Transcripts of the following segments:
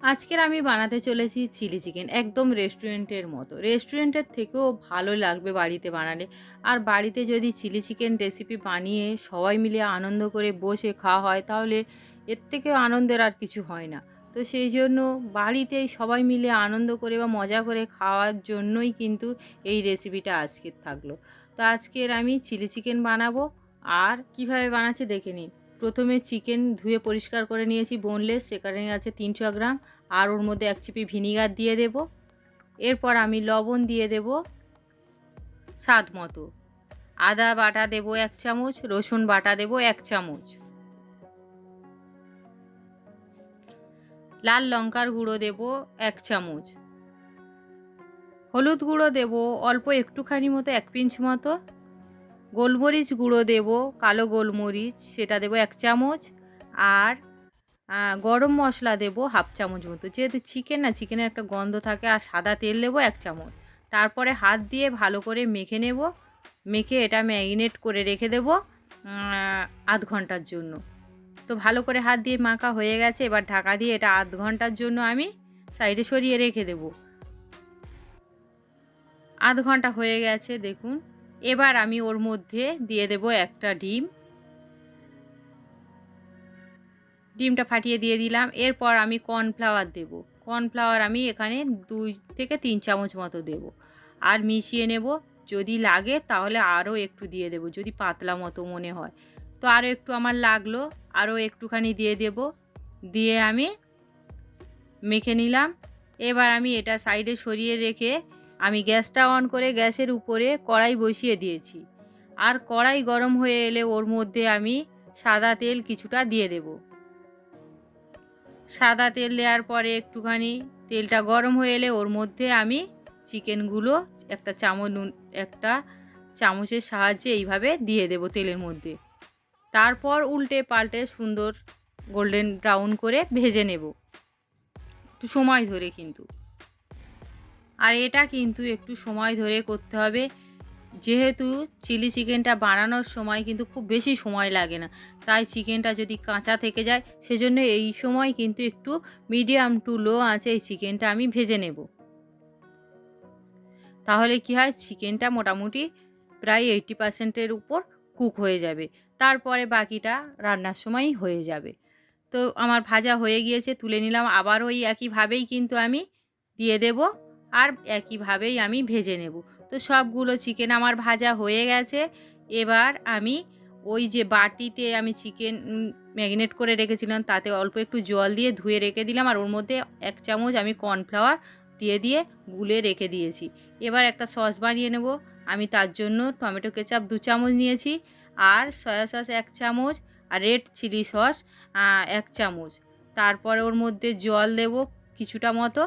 আজকের আমি বানাতে চলেছি চিলি চিকেন, একদম রেস্টুরেন্টের মতো। রেস্টুরেন্টের থেকেও ভালো লাগবে বাড়িতে বানালে। আর বাড়িতে যদি চিলি চিকেন রেসিপি বানিয়ে সবাই মিলে আনন্দ করে বসে খাওয়া হয়, তাহলে এর থেকেও আনন্দের আর কিছু হয় না। তো সেই জন্য বাড়িতেই সবাই মিলে আনন্দ করে বা মজা করে খাওয়ার জন্যই কিন্তু এই রেসিপিটা আজকের থাকলো। তো আজকের আমি চিলি চিকেন বানাবো। আর কিভাবে বানাচ্ছি দেখে নিন। প্রথমে চিকেন ধুয়ে পরিষ্কার করে নিয়েছি, বোনলেস, সেখানে আছে 300 গ্রাম। আর ওর মধ্যে 1 চিপি ভিনিগার দিয়ে দেব। এরপর আমি লবণ দিয়ে দেব স্বাদ মতো। আদা বাটা দেব 1 চামচ, রসুন বাটা দেব 1 চামচ, লাল লঙ্কার গুঁড়ো দেব 1 চামচ, হলুদ গুঁড়ো দেব অল্প একটুখানি মতো, 1 পিঞ্চ মতো, গোলমরিচ গুঁড়ো দেব, কালো গোলমরিচ, সেটা দেব 1 চামচ, আর গরম মশলা দেব 1/2 চামচ মতো। যেহেতু চিকেন না, চিকেনের একটা গন্ধ থাকে। আর সাদা তেল দেব 1 চামচ। তারপরে হাত দিয়ে ভালো করে মেখে নেব। মেখে এটা ম্যারিনেট করে রেখে দেব আধ ঘন্টার জন্য। তো ভালো করে হাত দিয়ে মাখা হয়ে গেছে। এবার ঢাকা দিয়ে এটা আধ ঘন্টার জন্য আমি সাইডে সরিয়ে রেখে দেব। আধ ঘন্টা হয়ে গেছে দেখুন। এবার আমি ওর মধ্যে দিয়ে দেব একটা ডিম। ডিমটা ফাটিয়ে দিয়ে দিলাম। এরপর আমি কর্নফ্লাওয়ার দেব। কর্নফ্লাওয়ার আমি এখানে 2 থেকে 3 চামচ মতো দেব। আর মিশিয়ে নেব। যদি লাগে তাহলে আরও একটু দিয়ে দেব, যদি পাতলা মতো মনে হয়। তো আরও একটু আমার লাগলো, আরও একটুখানি দিয়ে দেব। দিয়ে আমি মেখে নিলাম। এবার আমি এটা সাইডে সরিয়ে রেখে আমি গ্যাসটা অন করে গ্যাসের উপরে কড়াই বসিয়ে দিয়েছি। আর কড়াই গরম হয়ে এলে ওর মধ্যে আমি সাদা তেল কিছুটা দিয়ে দেব। সাদা তেল দেওয়ার পরে একটুখানি তেলটা গরম হয়ে এলে ওর মধ্যে আমি চিকেনগুলো একটা চামচের সাহায্যে এইভাবে দিয়ে দেব তেলের মধ্যে। তারপর উল্টে পাল্টে সুন্দর গোল্ডেন ব্রাউন করে ভেজে নেব, একটু সময় ধরে কিন্তু। আর এটা কিন্তু একটু সময় ধরে করতে হবে, যেহেতু চিলি চিকেনটা বানানোর সময় কিন্তু খুব বেশি সময় লাগে না। তাই চিকেনটা যদি কাঁচা থেকে যায়, সেজন্য এই সময় কিন্তু একটু মিডিয়াম টু লো আঁচে এই চিকেনটা আমি ভেজে নেব। তাহলে কি হয়, চিকেনটা মোটামুটি প্রায় 80%-এর উপর কুক হয়ে যাবে। তারপরে বাকিটা রান্নার সময়ই হয়ে যাবে। তো আমার ভাজা হয়ে গিয়েছে, তুলে নিলাম। আবার ওই একইভাবেই কিন্তু আমি দিয়ে দেব। আর একইভাবেই আমি ভেজে নেব। তো সবগুলো চিকেন আমার ভাজা হয়ে গেছে। এবার আমি ওই যে বাটিতে আমি চিকেন ম্যারিনেট করে রেখেছিলাম, তাতে অল্প একটু জল দিয়ে ধুয়ে রেখে দিলাম। আর ওর মধ্যে 1 চামচ আমি কর্নফ্লাওয়ার দিয়ে গুলে রেখে দিয়েছি। এবার একটা সস বানিয়ে নেব। আমি তার জন্য টমেটো কেচাপ 2 চামচ নিয়েছি, আর সয়া সস 1 চামচ, আর রেড চিলি সস 1 চামচ। তারপরে ওর মধ্যে জল দেব কিছুটা মতো,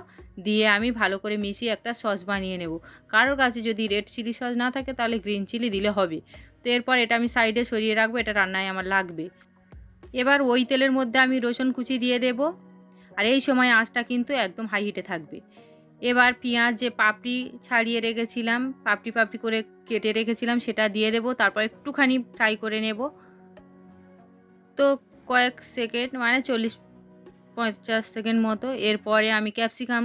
দিয়ে আমি ভালো করে মিশিয়ে একটা সস বানিয়ে নেব। কারোর কাছে যদি রেড চিলি সস না থাকে তাহলে গ্রিন চিলি দিলে হবে। তো এরপর এটা আমি সাইডে সরিয়ে রাখবো, এটা রান্নায় আমার লাগবে। এবার ওই তেলের মধ্যে আমি রসুন কুচি দিয়ে দেব। আর এই সময় আঁচটা কিন্তু একদম হাই হিটে থাকবে। এবার পেঁয়াজ যে পাপড়ি ছাড়িয়ে রেখেছিলাম, পাপড়ি পাপড়ি করে কেটে রেখেছিলাম, সেটা দিয়ে দেব। তারপর একটুখানি ফ্রাই করে নেব। তো কয়েক সেকেন্ড, মানে 40-50 সেকেন্ড মতো। এরপরে আমি ক্যাপসিকাম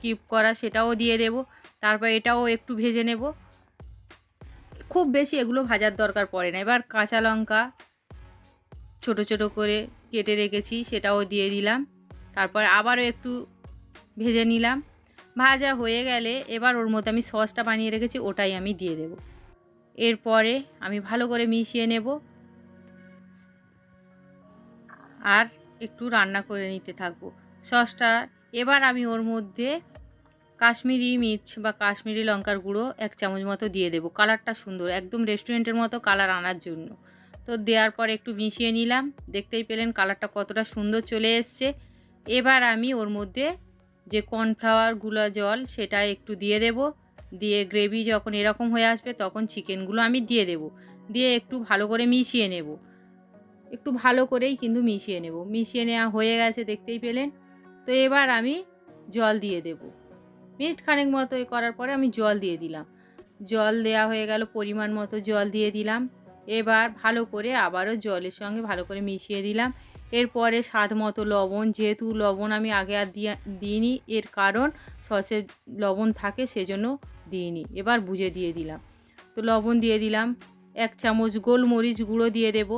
কিউব করা সেটাও দিয়ে দেব। তারপর এটাও একটু ভেজে নেব। খুব বেশি এগুলো ভাজার দরকার পড়ে না। এবার কাঁচা লঙ্কা ছোট ছোট করে কেটে রেখেছি, সেটাও দিয়ে দিলাম। তারপর আবারও একটু ভেজে নিলাম। ভাজা হয়ে গেলে এবার ওর মধ্যে আমি সসটা বানিয়ে রেখেছি, ওটাই আমি দিয়ে দেব। এরপরে আমি ভালো করে মিশিয়ে নেব। আর একটু রান্না করে নিতে থাকবো সসটা। এবার আমি ওর মধ্যে কাশ্মীরি মির্চ বা কাশ্মীরি লঙ্কার গুঁড়ো 1 চামচ মতো দিয়ে দেবো, কালারটা সুন্দর, একদম রেস্টুরেন্টের মতো কালার আনার জন্য। তো দেওয়ার পর একটু মিশিয়ে নিলাম। দেখতেই পেলেন কালারটা কতটা সুন্দর চলে এসছে। এবার আমি ওর মধ্যে যে কর্নফ্লাওয়ার গুঁড়া জল সেটা একটু দিয়ে দেব। দিয়ে গ্রেভি যখন এরকম হয়ে আসবে তখন চিকেনগুলো আমি দিয়ে দেব। দিয়ে একটু ভালো করে মিশিয়ে নেব। একটু ভালো করেই কিন্তু মিশিয়ে নেব। মিশিয়ে নেওয়া হয়ে গেছে, দেখতেই পেলেন। তো এবার আমি জল দিয়ে দেব। মিনিট খানেক মতো করার পরে আমি জল দিয়ে দিলাম। জল দেওয়া হয়ে গেল, পরিমাণ মতো জল দিয়ে দিলাম। এবার ভালো করে আবারও জলের সঙ্গে ভালো করে মিশিয়ে দিলাম। এরপরে স্বাদ মতো লবণ, যেহেতু লবণ আমি আগে আর দিইনি, এর কারণ সসে লবণ থাকে সেজন্য দিইনি, এবার বুঝে দিয়ে দিলাম। তো লবণ দিয়ে দিলাম, 1 চামচ গোলমরিচ গুঁড়ো দিয়ে দেব।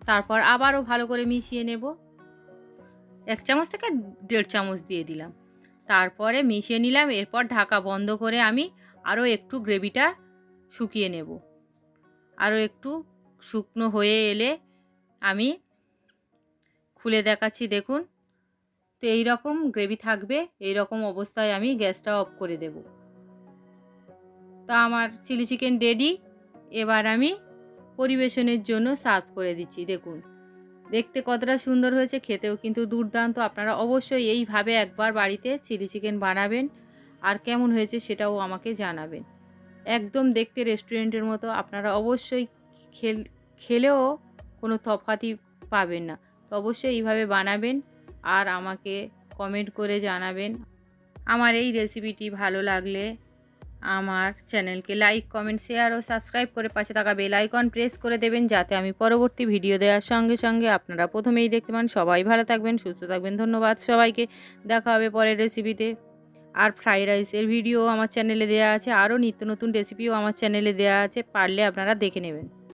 তারপর আবারও ভালো করে মিশিয়ে নেব। 1 চামচ থেকে 1.5 চামচ দিয়ে দিলাম। তারপরে মিশিয়ে নিলাম। এরপর ঢাকা বন্ধ করে আমি আরও একটু গ্রেভিটা শুকিয়ে নেব। আরও একটু শুকনো হয়ে এলে আমি খুলে দেখাচ্ছি, দেখুন। তো এই রকম গ্রেভি থাকবে, এই রকম অবস্থায় আমি গ্যাসটা অফ করে দেব। তো আমার চিলি চিকেন রেডি। এবার আমি পরিবেশনের জন্য সার্ভ করে দিচ্ছি। দেখুন দেখতে কতটা সুন্দর হয়েছে, খেতেও কিন্তু দুর্দান্ত। আপনারা অবশ্যই এইভাবে একবার বাড়িতে চিলি চিকেন বানাবেন, আর কেমন হয়েছে সেটাও আমাকে জানাবেন। একদম দেখতে রেস্টুরেন্টের মতো, আপনারা অবশ্যই খেলেও কোনো তফাৎই পাবেন না। তো অবশ্যই এইভাবে বানাবেন আর আমাকে কমেন্ট করে জানাবেন। আমার এই রেসিপিটি ভালো লাগলে আমার চ্যানেলকে লাইক, কমেন্ট, শেয়ার ও সাবস্ক্রাইব করে পাশে থাকা বেল আইকন প্রেস করে দেবেন, যাতে আমি পরবর্তী ভিডিও দেওয়ার সঙ্গে সঙ্গে আপনারা প্রথমেই দেখতে পান। সবাই ভালো থাকবেন, সুস্থ থাকবেন। ধন্যবাদ সবাইকে। দেখা হবে পরের রেসিপিতে। আর ফ্রাইড রাইসের ভিডিও আমার চ্যানেলে দেওয়া আছে, আরও নিত্য নতুন রেসিপিও আমার চ্যানেলে দেওয়া আছে, পারলে আপনারা দেখে নেবেন।